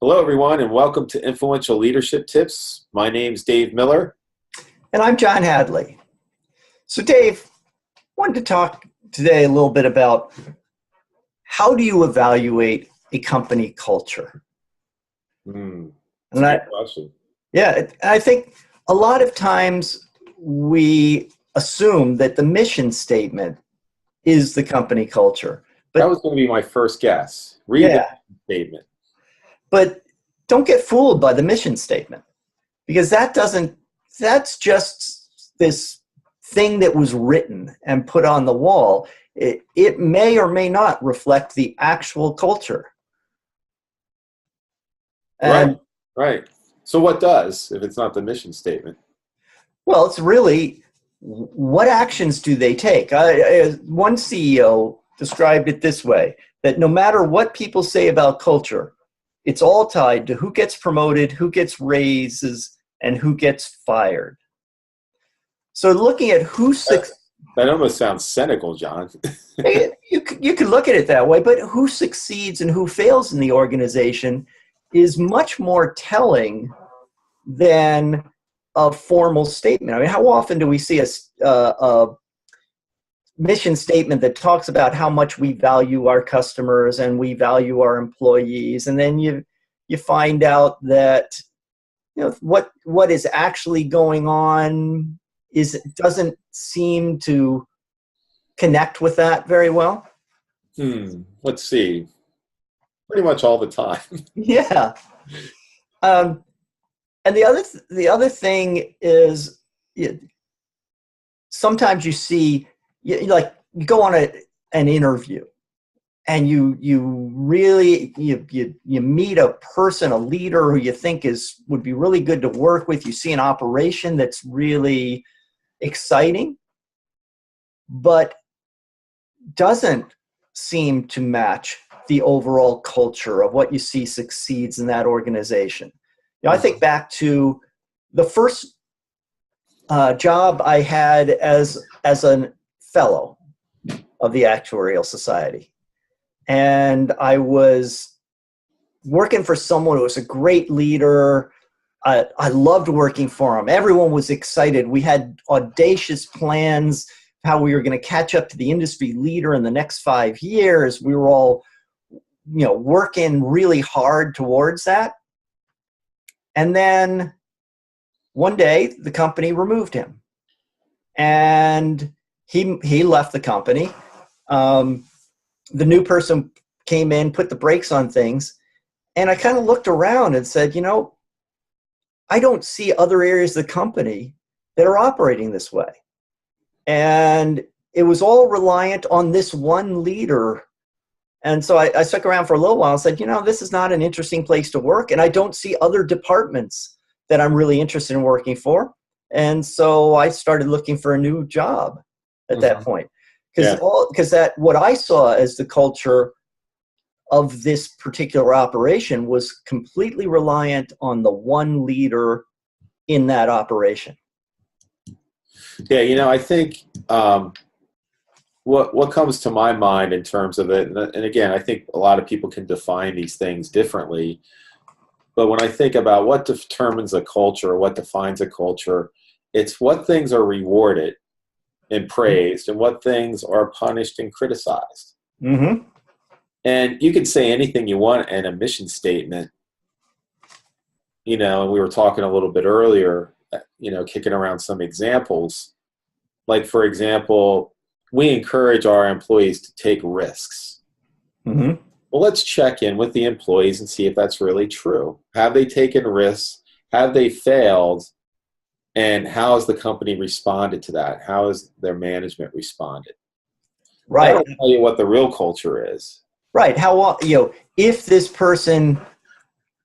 Hello, everyone, and welcome to Influential Leadership Tips. My name's Dave Miller. And I'm John Hadley. So Dave, wanted to talk today a little bit about how do you evaluate a company culture? That's And a good question. I think a lot of times we assume that the mission statement is the company culture. That But was going to be my first guess. Read the yeah, statement. but don't get fooled by the mission statement, because that's just this thing that was written and put on the wall. It may or may not reflect the actual culture. And Right. So what does, if it's not the mission statement? well, it's really what actions do they take? One CEO described it this way, that no matter what people say about culture, it's all tied to who gets promoted, who gets raises, and who gets fired. So looking at That almost sounds cynical, John. you could look at it that way, but who succeeds and who fails in the organization is much more telling than a formal statement. I mean, how often do we see a mission statement that talks about how much we value our customers and we value our employees, and then you find out that what is actually going on doesn't seem to connect with that very well. Let's see. Pretty much all the time. Yeah. And the other thing is, sometimes you see, like you go on an interview, and you really you meet a person, a leader who you think would be really good to work with. You see an operation that's really exciting, but doesn't seem to match the overall culture of what you see succeeds in that organization. I think back to the first job I had as a fellow of the Actuarial Society. And I was working for someone who was a great leader. I loved working for him. Everyone was excited. We had audacious plans how we were going to catch up to the industry leader in the next 5 years. We were all, working really hard towards that. And then one day the company removed him, and he left the company. The new person came in, put the brakes on things, and I kind of looked around and said, I don't see other areas of the company that are operating this way. And it was all reliant on this one leader. And so I stuck around for a little while and said, this is not an interesting place to work, and I don't see other departments that I'm really interested in working for. And so I started looking for a new job at that point. Because what I saw as the culture of this particular operation was completely reliant on the one leader in that operation. Yeah, I think what comes to my mind in terms of it, and again, I think a lot of people can define these things differently, but when I think about what determines a culture or what defines a culture, it's what things are rewarded and praised and what things are punished and criticized. Mm-hmm. And you can say anything you want in a mission statement. We were talking a little bit earlier, kicking around some examples. Like, for example, we encourage our employees to take risks. Mm-hmm. Well, let's check in with the employees and see if that's really true. Have they taken risks? Have they failed? And how has the company responded to that? How has their management responded? Right. That'll tell you what the real culture is. Right. If this person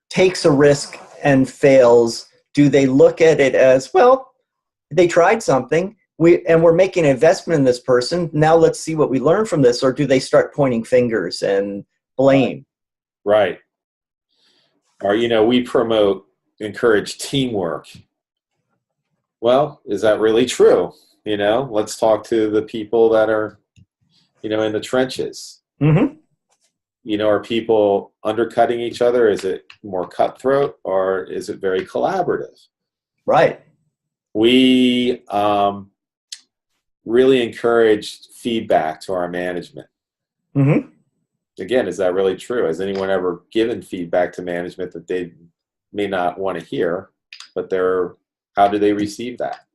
takes a risk and fails, do they look at it as, well, they tried something, we're making an investment in this person, now let's see what we learn from this? Or do they start pointing fingers and blame? Right. Or, we encourage teamwork. Well, is that really true? Let's talk to the people that are, in the trenches. Mm-hmm. Are people undercutting each other? Is it more cutthroat, or is it very collaborative? Right. We really encourage feedback to our management. Mm-hmm. Again, is that really true? Has anyone ever given feedback to management that they may not want to hear, but how do they receive that?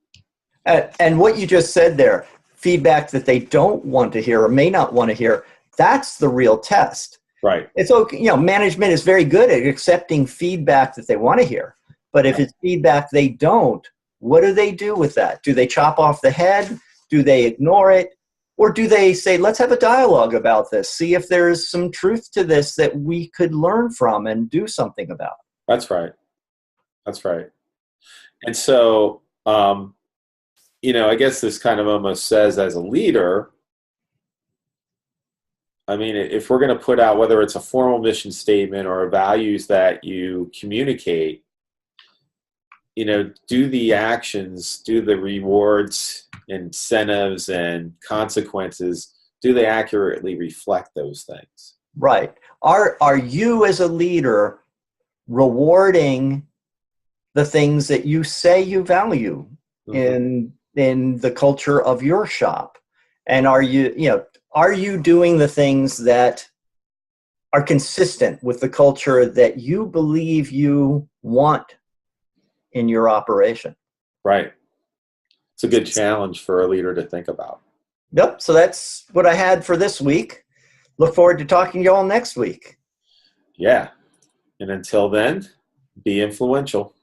And what you just said there, feedback that they don't want to hear or may not want to hear, that's the real test. Right. It's okay. Management is very good at accepting feedback that they want to hear. But if it's feedback they don't, what do they do with that? Do they chop off the head? Do they ignore it? Or do they say, let's have a dialogue about this, see if there's some truth to this that we could learn from and do something about? That's right. That's right. And so, I guess this kind of almost says, as a leader, I mean, if we're going to put out, whether it's a formal mission statement or values that you communicate, do the actions, do the rewards, incentives, and consequences, do they accurately reflect those things? Right. Are you as a leader rewarding the things that you say you value in the culture of your shop? And are you doing the things that are consistent with the culture that you believe you want in your operation? Right. It's a good challenge for a leader to think about. Yep. So that's what I had for this week. Look forward to talking to you all next week. Yeah. And until then, be influential.